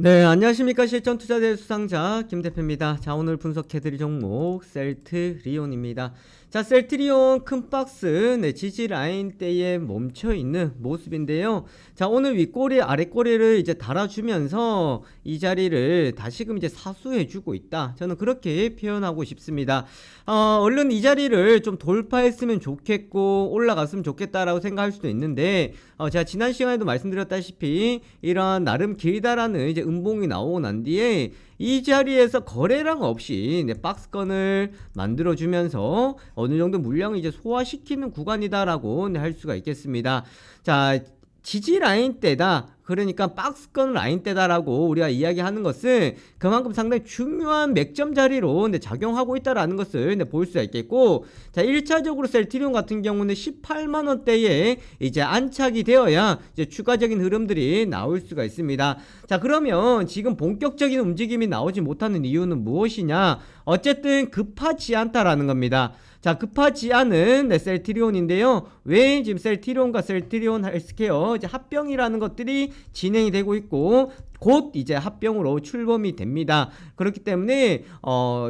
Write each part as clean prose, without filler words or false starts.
네, 안녕하십니까. 실전 투자대 수상자 김 대표입니다. 자, 오늘 분석해드릴 종목 셀트리온입니다. 자, 셀트리온 큰 박스 지지 라인대에 멈춰 있는 모습인데요. 자, 오늘 윗꼬리 아랫꼬리를 이제 달아주면서 이 자리를 다시금 이제 사수해주고 있다. 저는 그렇게 표현하고 싶습니다. 얼른 이 자리를 좀 돌파했으면 좋겠고 올라갔으면 좋겠다라고 생각할 수도 있는데, 제가 지난 시간에도 말씀드렸다시피 이런 나름 길다라는 이제 음봉이 나오고 난 뒤에 이 자리에서 거래량 없이 박스권을 만들어주면서 어느 정도 물량을 이제 소화시키는 구간이다라고 할 수가 있겠습니다. 자, 지지 라인대다. 그러니까 박스권 라인대다라고 우리가 이야기하는 것은 그만큼 상당히 중요한 맥점 자리로 작용하고 있다라는 것을 볼 수가 있겠고, 자, 1차적으로 셀트리온 같은 경우는 18만원대에 이제 안착이 되어야 이제 추가적인 흐름들이 나올 수가 있습니다. 자, 그러면 지금 본격적인 움직임이 나오지 못하는 이유는 무엇이냐? 어쨌든 급하지 않다라는 겁니다. 자, 급하지 않은 셀트리온인데요. 왜 지금 셀트리온과 셀트리온 헬스케어 이제 합병이라는 것들이 진행이 되고 있고 곧 이제 합병으로 출범이 됩니다. 그렇기 때문에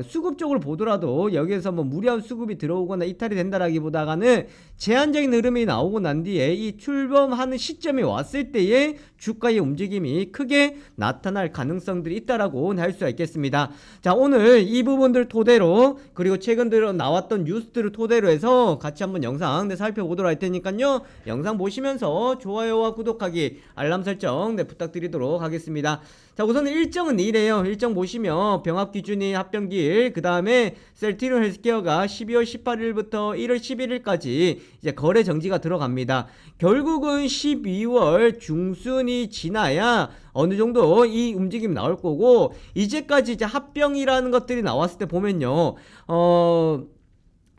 수급적으로 보더라도 여기에서 뭐 무리한 수급이 들어오거나 이탈이 된다라기보다는 제한적인 흐름이 나오고 난 뒤에 이 출범하는 시점이 왔을 때에 주가의 움직임이 크게 나타날 가능성들이 있다라고 할 수가 있겠습니다. 자, 오늘 이 부분들 토대로 그리고 최근 들어 나왔던 뉴스들을 토대로 해서 같이 한번 영상 살펴보도록 할 테니까요. 영상 보시면서 좋아요와 구독하기, 알람 설정 부탁드리도록 하겠습니다. 자, 우선 일정은 이래요. 일정 보시면 병합 기준이 합병기일, 그 다음에 셀트리온 헬스케어가 12월 18일부터 1월 11일까지 이제 거래 정지가 들어갑니다. 결국은 12월 중순이 지나야 어느 정도 이 움직임이 나올 거고, 이제까지 이제 합병이라는 것들이 나왔을 때 보면요,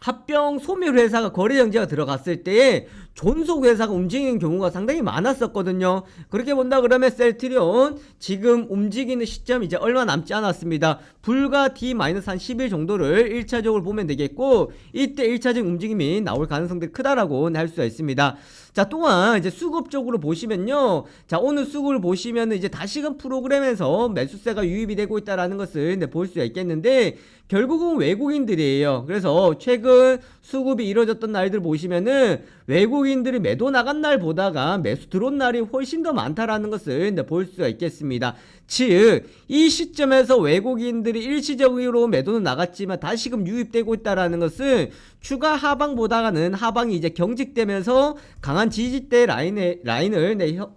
합병 소멸 회사가 거래 정지가 들어갔을 때에 존속 회사가 움직이는 경우가 상당히 많았었거든요. 그렇게 본다 그러면 셀트리온 지금 움직이는 시점이 이제 얼마 남지 않았습니다. 불과 D-한 10일 정도를 1차적으로 보면 되겠고, 이때 1차적 움직임이 나올 가능성들이 크다라고 할 수가 있습니다. 자, 또한 이제 수급 쪽으로 보시면요. 자, 오늘 수급을 보시면 이제 다시금 프로그램에서 매수세가 유입이 되고 있다라는 것을 볼 수가 있겠는데, 결국은 외국인들이에요. 그래서 최근 수급이 이루어졌던 날들 보시면은 외국인들이 매도 나간 날보다가 매수 들어온 날이 훨씬 더 많다라는 것을 볼 수가 있겠습니다. 즉, 이 시점에서 외국인들이 일시적으로 매도는 나갔지만 다시금 유입되고 있다라는 것은 추가 하방보다는 하방이 이제 경직되면서 강한 지지대 라인을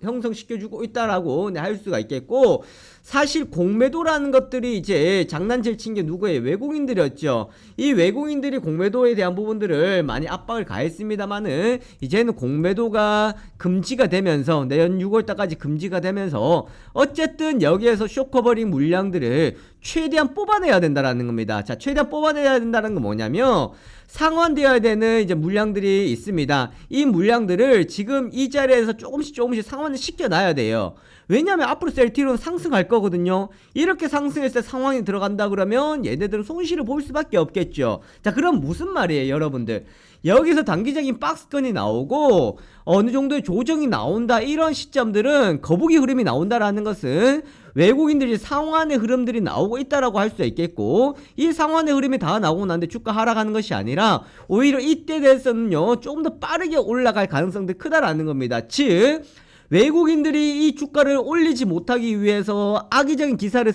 형성시켜주고 있다라고 할 수가 있겠고, 사실 공매도라는 것들이 이제 장난질 친 게 누구예요? 외국인들이었죠. 이 외국인들이 공매도에 대한 부분들을 많이 압박을 가했습니다만은 이제는 공매도가 금지가 되면서 내년 6월달까지 금지가 되면서 어쨌든 여기에서 쇼커버링 물량들을 최대한 뽑아내야 된다라는 겁니다. 자, 최대한 뽑아내야 된다는 건 뭐냐면 상환되어야 되는 이제 물량들이 있습니다. 이 물량들을 지금 이 자리에서 조금씩 상환을 시켜놔야 돼요. 왜냐하면 앞으로 셀트리온 상승할 거거든요. 이렇게 상승했을 때 상황이 들어간다 그러면 얘네들은 손실을 볼 수밖에 없겠죠. 자, 그럼 무슨 말이에요, 여러분들? 여기서 단기적인 박스권이 나오고 어느 정도의 조정이 나온다, 이런 시점들은 거북이 흐름이 나온다라는 것은 외국인들이 상환의 흐름들이 나오고 있다라고 할 수 있겠고, 이 상환의 흐름이 다 나오고 난데 주가 하락하는 것이 아니라 오히려 이때 대해서는요 조금 더 빠르게 올라갈 가능성들이 크다라는 겁니다. 즉, 외국인들이 이 주가를 올리지 못하기 위해서 악의적인 기사를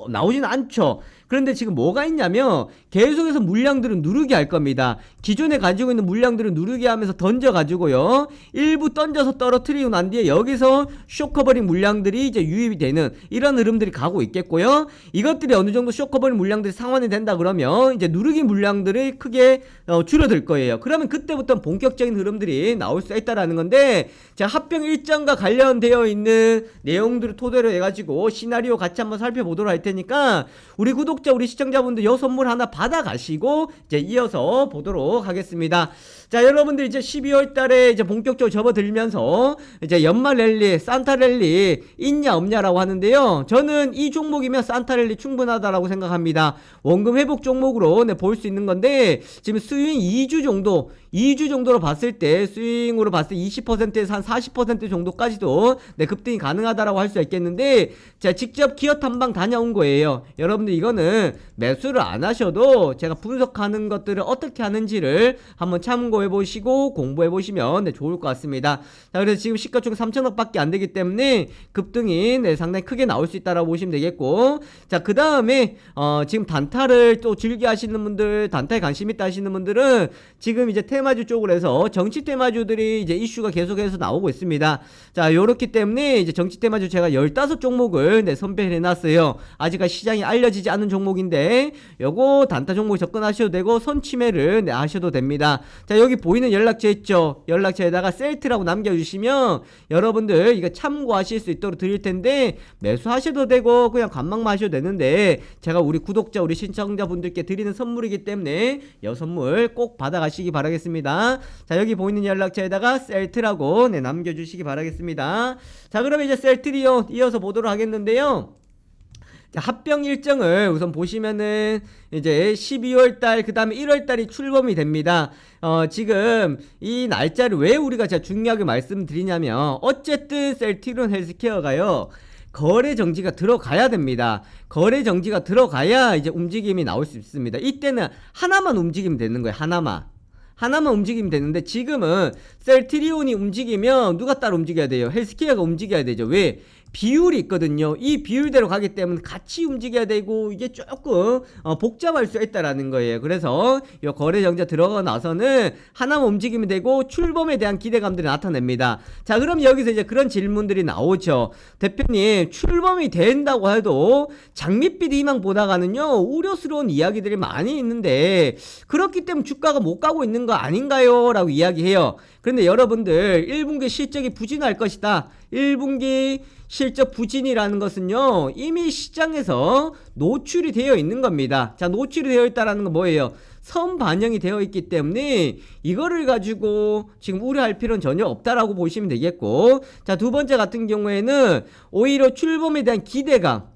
나오지는 않죠. 그런데 지금 뭐가 있냐면 계속해서 물량들은 누르게 할 겁니다. 기존에 가지고 있는 물량들을 누르게 하면서 던져가지고요, 일부 던져서 떨어뜨리고 난 뒤에 여기서 쇼커버링 물량들이 이제 유입이 되는 이런 흐름들이 가고 있겠고요. 이것들이 어느 정도 쇼커버링 물량들이 상환이 된다 그러면 이제 누르기 물량들이 크게 줄어들 거예요. 그러면 그때부터 본격적인 흐름들이 나올 수 있다라는 건데, 자, 합병 일정과 관련되어 있는 내용들을 토대로 해가지고 시나리오 같이 한번 살펴보도록 할 테니까 우리 구독자, 우리 시청자분들 요 선물 하나 받아가시고 이제 이어서 보도록 하겠습니다. 자, 여러분들 이제 12월 달에 이제 본격적으로 접어들면서 이제 연말 랠리, 산타 랠리 있냐 없냐라고 하는데요. 저는 이 종목이면 산타 랠리 충분하다라고 생각합니다. 원금 회복 종목으로 볼 수 있는 건데, 지금 수익 2주 정도 2주 정도로 봤을 때 스윙으로 봤을 때 20%에서 한 40% 정도까지도 네, 급등이 가능하다라고 할 수 있겠는데, 제가 직접 기어 탐방 다녀온 거예요. 여러분들 이거는 매수를 안 하셔도 제가 분석하는 것들을 어떻게 하는지를 한번 참고해 보시고 공부해 보시면 네, 좋을 것 같습니다. 자, 그래서 지금 시가총액 3천억 밖에 안 되기 때문에 급등이 네, 상당히 크게 나올 수 있다라고 보시면 되겠고, 자, 그 다음에 지금 단타를 또 즐겨 하시는 분들, 단타에 관심 있다 하시는 분들은 지금 이제 테마주 쪽으로 해서 정치 테마주들이 이제 이슈가 계속해서 나오고 있습니다. 자, 요렇기 때문에 이제 정치 테마주 제가 15종목을 네, 선별해 놨어요. 아직까지 시장이 알려지지 않은 종목인데 요거 단타 종목 접근하셔도 되고 선침해를 네, 하셔도 됩니다. 자, 여기 보이는 연락처 있죠? 연락처에다가 셀트라고 남겨주시면 여러분들 이거 참고하실 수 있도록 드릴 텐데 매수하셔도 되고 그냥 관망만 하셔도 되는데, 제가 우리 구독자 우리 신청자분들께 드리는 선물이기 때문에 이 선물 꼭 받아가시기 바라겠습니다. 자, 여기 보이는 연락처에다가 셀트라고 네, 남겨주시기 바라겠습니다. 자, 그러면 이제 셀트리온 이어서 보도록 하겠는데요. 자, 합병 일정을 우선 보시면은 이제 12월달 그 다음에 1월달이 출범이 됩니다. 지금 이 날짜를 왜 우리가 제가 중요하게 말씀드리냐면, 어쨌든 셀트리온 헬스케어가요 거래 정지가 들어가야 됩니다. 거래 정지가 들어가야 이제 움직임이 나올 수 있습니다. 이때는 하나만 움직이면 되는 거예요. 하나만 움직이면 되는데, 지금은 셀트리온이 움직이면 누가 따로 움직여야 돼요? 헬스케어가 움직여야 되죠. 왜? 비율이 있거든요. 이 비율대로 가기 때문에 같이 움직여야 되고 이게 조금 복잡할 수 있다라는 거예요. 그래서 이 거래 정지 들어가고 나서는 하나만 움직이면 되고 출범에 대한 기대감들이 나타냅니다. 자, 그럼 여기서 이제 그런 질문들이 나오죠. 대표님, 출범이 된다고 해도 장밋빛 희망 보다가는요 우려스러운 이야기들이 많이 있는데 그렇기 때문에 주가가 못 가고 있는 거 아닌가요? 라고 이야기해요. 그런데 여러분들 1분기 실적이 부진할 것이다. 1분기 실적 부진이라는 것은요 이미 시장에서 노출이 되어 있는 겁니다. 자, 노출이 되어 있다라는 건 뭐예요? 선반영이 되어 있기 때문에 이거를 가지고 지금 우려할 필요는 전혀 없다라고 보시면 되겠고, 자, 두 번째 같은 경우에는 오히려 출범에 대한 기대감,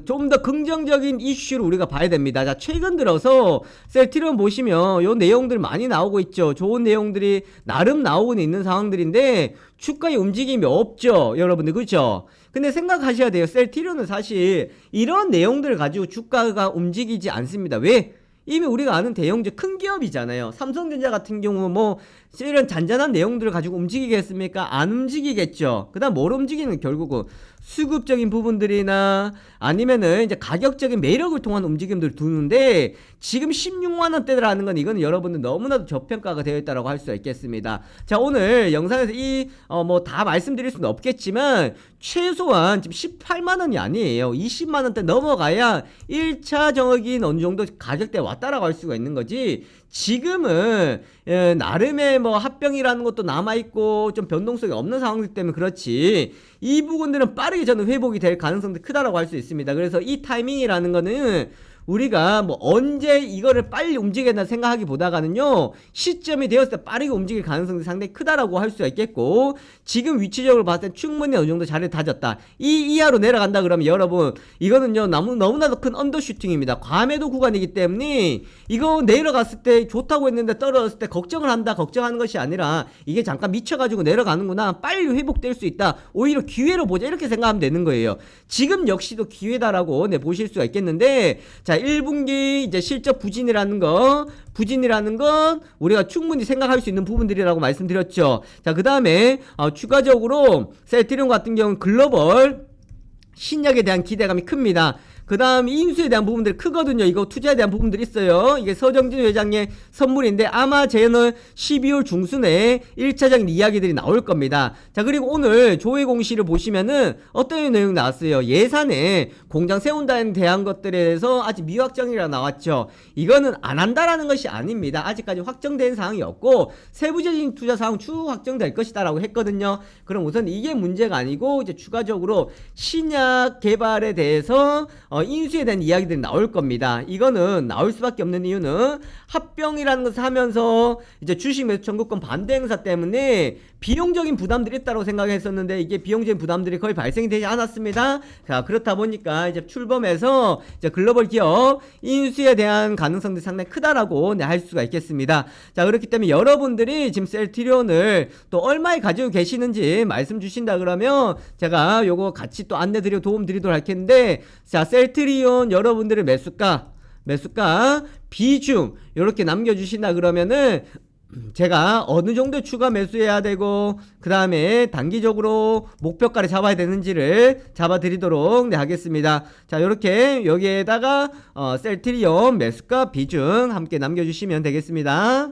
좀 더 긍정적인 이슈를 우리가 봐야 됩니다. 자, 최근 들어서 셀트리온 보시면 요 내용들 많이 나오고 있죠. 좋은 내용들이 나름 나오고 있는 상황들인데 주가의 움직임이 없죠, 여러분들. 그렇죠? 근데 생각하셔야 돼요. 셀트리온은 사실 이런 내용들을 가지고 주가가 움직이지 않습니다. 왜? 이미 우리가 아는 대형주 큰 기업이잖아요. 삼성전자 같은 경우 뭐 이런 잔잔한 내용들을 가지고 움직이겠습니까? 안 움직이겠죠. 그 다음 뭘 움직이는, 결국은 수급적인 부분들이나 아니면은 이제 가격적인 매력을 통한 움직임들을 두는데, 지금 16만원대라는 건 이건 여러분들 너무나도 저평가가 되어 있다고 할 수 있겠습니다. 자, 오늘 영상에서 뭐 다 말씀드릴 수는 없겠지만 최소한 지금 18만원이 아니에요. 20만원대 넘어가야 1차 정액인 어느 정도 가격대에 왔다라고 할 수가 있는 거지, 지금은 나름의 뭐 합병이라는 것도 남아있고 좀 변동성이 없는 상황이기 때문에 그렇지, 이 부분들은 빠르게 저는 회복이 될 가능성도 크다라고 할 수 있습니다. 그래서 이 타이밍이라는 거는 우리가 뭐 언제 이거를 빨리 움직였나 생각하기보다가는요 시점이 되었을 때 빠르게 움직일 가능성이 상당히 크다라고 할 수가 있겠고, 지금 위치적으로 봤을 때 충분히 어느 정도 자리를 다졌다, 이 이하로 내려간다 그러면 여러분 이거는요 너무나도 큰 언더슈팅입니다. 과매도 구간이기 때문에 이거 내려갔을 때 좋다고 했는데 떨어졌을 때 걱정을 한다, 걱정하는 것이 아니라 이게 잠깐 미쳐가지고 내려가는구나, 빨리 회복될 수 있다, 오히려 기회로 보자, 이렇게 생각하면 되는 거예요. 지금 역시도 기회다라고 보실 수가 있겠는데, 자, 1분기 이제 실적 부진이라는 건 우리가 충분히 생각할 수 있는 부분들이라고 말씀드렸죠. 자, 그 다음에 추가적으로 셀트리온 같은 경우는 글로벌 신약에 대한 기대감이 큽니다. 그 다음 인수에 대한 부분들이 크거든요. 이거 투자에 대한 부분들이 있어요. 이게 서정진 회장의 선물인데 아마 저는 12월 중순에 1차적인 이야기들이 나올 겁니다. 자, 그리고 오늘 조회 공시를 보시면은 어떤 내용이 나왔어요. 예산에 공장 세운다는 대한 것들에 대해서 아직 미확정이라 나왔죠. 이거는 안 한다라는 것이 아닙니다. 아직까지 확정된 사항이 없고 세부적인 투자 사항 추후 확정될 것이다 라고 했거든요. 그럼 우선 이게 문제가 아니고 이제 추가적으로 신약 신약 개발에 대해서 인수에 대한 이야기들이 나올 겁니다. 이거는 나올 수밖에 없는 이유는 합병이라는 것을 하면서 이제 주식 매수 청구권 반대 행사 때문에 비용적인 부담들이 있다고 생각했었는데 이게 비용적인 부담들이 거의 발생이 되지 않았습니다. 자, 그렇다 보니까 이제 출범해서 이제 글로벌 기업 인수에 대한 가능성들이 상당히 크다라고 할 수가 있겠습니다. 자, 그렇기 때문에 여러분들이 지금 셀트리온을 또 얼마에 가지고 계시는지 말씀 주신다 그러면 제가 요거 같이 또 안내드리고 도움드리도록 할 텐데, 자, 셀트리온 여러분들의 매수가 비중 이렇게 남겨주신다 그러면은 제가 어느 정도 추가 매수해야 되고 그 다음에 단기적으로 목표가를 잡아야 되는지를 잡아드리도록 하겠습니다. 자, 이렇게 여기에다가 셀트리온 매수가 비중 함께 남겨주시면 되겠습니다.